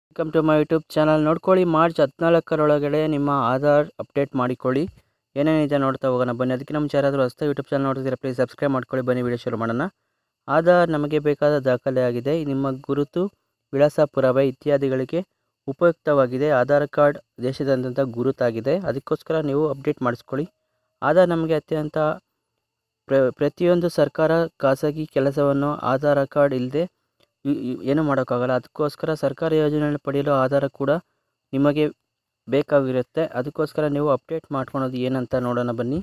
Welcome to my YouTube channel. ನೋಡ್ಕೊಳ್ಳಿ, March 14ರೊಳಗಡೆ ನಿಮ್ಮ ಆಧಾರ್ ಅಪ್ಡೇಟ್ ಮಾಡಿಕೊಳ್ಳಿ. ಏನೇನಿದೆ ನೋಡ್ತಾ ಹೋಗೋಣ ಬನ್ನಿ. ಅದಕ್ಕೆ ನಮ್ಮ ಚಾನಲ್ ಹೊಸ ಯೂಟ್ಯೂಬ್ ಚಾನಲ್ ನೋಡ್ತಿದ್ರೆ ಪ್ಲೀಸ್ ಸಬ್ಸ್ಕ್ರೈಬ್ ಮಾಡ್ಕೊಳ್ಳಿ. ಬನ್ನಿ ವಿಡಿಯೋ ಶುರು ಮಾಡೋಣ. ಆಧಾರ್ ನಮಗೆ ಬೇಕಾದ ದಾಖಲೆಯಾಗಿದೆ. ನಿಮ್ಮ ಗುರುತು, ವಿಳಾಸ, ಪುರಾವೆ ಇತ್ಯಾದಿಗಳಿಗೆ ಉಪಯುಕ್ತವಾಗಿದೆ. ಆಧಾರ್ ಕಾರ್ಡ್ ದೇಶದಾದ್ಯಂತ ಗುರುತಾಗಿದೆ. ಅದಕ್ಕೋಸ್ಕರ ನೀವು ಅಪ್ಡೇಟ್ ಮಾಡಿಸ್ಕೊಳ್ಳಿ. ಆಧಾರ್ ನಮಗೆ ಅತ್ಯಂತ ಪ್ರತಿಯೊಂದು ಸರ್ಕಾರ ಖಾಸಗಿ ಕೆಲಸವನ್ನು ಆಧಾರ್ ಕಾರ್ಡ್ ಇಲ್ಲದೆ ಏನು ಮಾಡೋಕ್ಕಾಗಲ್ಲ. ಅದಕ್ಕೋಸ್ಕರ ಸರ್ಕಾರಿ ಯೋಜನೆಯನ್ನು ಪಡೆಯಲು ಆಧಾರ ಕೂಡ ನಿಮಗೆ ಬೇಕಾಗಿರುತ್ತೆ. ಅದಕ್ಕೋಸ್ಕರ ನೀವು ಅಪ್ಡೇಟ್ ಮಾಡ್ಕೊಳೋದು ಏನಂತ ನೋಡೋಣ ಬನ್ನಿ.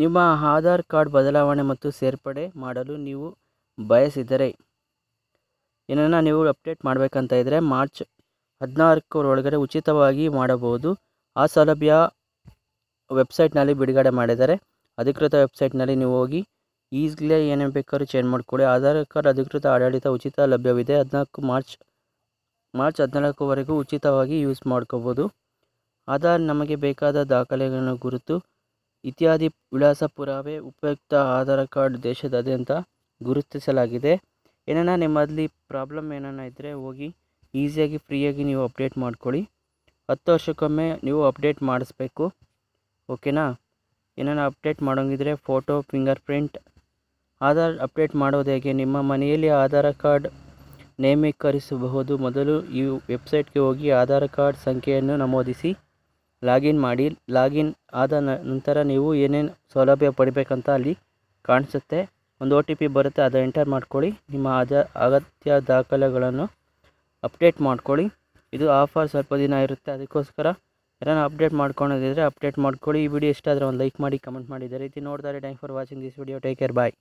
ನಿಮ್ಮ ಆಧಾರ್ ಕಾರ್ಡ್ ಬದಲಾವಣೆ ಮತ್ತು ಸೇರ್ಪಡೆ ಮಾಡಲು ನೀವು ಬಯಸಿದರೆ ಏನನ್ನ ನೀವು ಅಪ್ಡೇಟ್ ಮಾಡಬೇಕಂತ ಇದ್ದರೆ ಮಾರ್ಚ್ 14ರೊಳಗಡೆ ಉಚಿತವಾಗಿ ಮಾಡಬಹುದು. ಆ ಸೌಲಭ್ಯ ವೆಬ್ಸೈಟ್ನಲ್ಲಿ ಬಿಡುಗಡೆ ಮಾಡಿದ್ದಾರೆ. ಅಧಿಕೃತ ವೆಬ್ಸೈಟ್ನಲ್ಲಿ ನೀವು ಹೋಗಿ ಈಗಲೇ ಏನೇನು ಬೇಕಾದ್ರೂ ಚೇಂಜ್ ಮಾಡಿಕೊಡಿ. ಆಧಾರ್ ಕಾರ್ಡ್ ಅಧಿಕೃತ ಆಡಳಿತ ಉಚಿತ ಲಭ್ಯವಿದೆ. ಮಾರ್ಚ್ 14ವರೆಗೂ ಉಚಿತವಾಗಿ ಯೂಸ್ ಮಾಡ್ಕೋಬೋದು. ಆಧಾರ್ ನಮಗೆ ಬೇಕಾದ ದಾಖಲೆಗಳನ್ನು ಗುರುತು ಇತ್ಯಾದಿ ವಿಳಾಸ ಪುರಾವೆ ಉಪಯುಕ್ತ. ಆಧಾರ್ ಕಾರ್ಡ್ ದೇಶದಾದ್ಯಂತ ಗುರುತಿಸಲಾಗಿದೆ. ಏನನ್ನ ನಿಮ್ಮಲ್ಲಿ ಪ್ರಾಬ್ಲಮ್ ಏನನ್ನ ಇದ್ದರೆ ಹೋಗಿ ಈಸಿಯಾಗಿ ಫ್ರೀಯಾಗಿ ನೀವು ಅಪ್ಡೇಟ್ ಮಾಡ್ಕೊಳ್ಳಿ. 10 ವರ್ಷಕ್ಕೊಮ್ಮೆ ನೀವು ಅಪ್ಡೇಟ್ ಮಾಡಿಸ್ಬೇಕು. ಓಕೆನಾ? ಏನನ್ನ ಅಪ್ಡೇಟ್ ಮಾಡೋಂಗಿದ್ರೆ photo, finger print. Aadhaar update ಮಾಡೋದು ಹೇಗೆ? ನಿಮ್ಮ ಮನೆಯಲ್ಲಿ ಆಧಾರ್ ಕಾರ್ಡ್ ನೇಮೀಕರಿಸಬಹುದು. ಮೊದಲು ಈ ವೆಬ್ಸೈಟ್ಗೆ ಹೋಗಿ ಆಧಾರ್ ಕಾರ್ಡ್ ಸಂಖ್ಯೆಯನ್ನು ನಮೂದಿಸಿ ಲಾಗಿನ್ ಮಾಡಿ. ಲಾಗಿನ್ ಆದ ನಂತರ ನೀವು ಏನೇನು ಸೌಲಭ್ಯ ಪಡಿಬೇಕಂತ ಅಲ್ಲಿ ಕಾಣಿಸುತ್ತೆ. ಒಂದು OTP ಬರುತ್ತೆ, ಅದು ಎಂಟರ್ ಮಾಡ್ಕೊಳ್ಳಿ. ನಿಮ್ಮ ಅಗತ್ಯ ದಾಖಲೆಗಳನ್ನು ಅಪ್ಡೇಟ್ ಮಾಡ್ಕೊಳ್ಳಿ. ಇದು ಆಫರ್ ಸ್ವಲ್ಪ ದಿನ ಇರುತ್ತೆ. ಅದಕ್ಕೋಸ್ಕರ ಯಾರನ್ನ ಅಪ್ಡೇಟ್ ಮಾಡ್ಕೊಳೋದಿದ್ರೆ ಅಪ್ಡೇಟ್ ಮಾಡ್ಕೊಳ್ಳಿ. ಈ ವಿಡಿಯೋ ಇಷ್ಟ ಆದರೆ ಒಂದು ಲೈಕ್ ಮಾಡಿ, ಕಮೆಂಟ್ ಮಾಡಿ. ಇದೇ ರೀತಿ ನೋಡ್ತಾರೆ. Thank for watching this video. Take care, bye.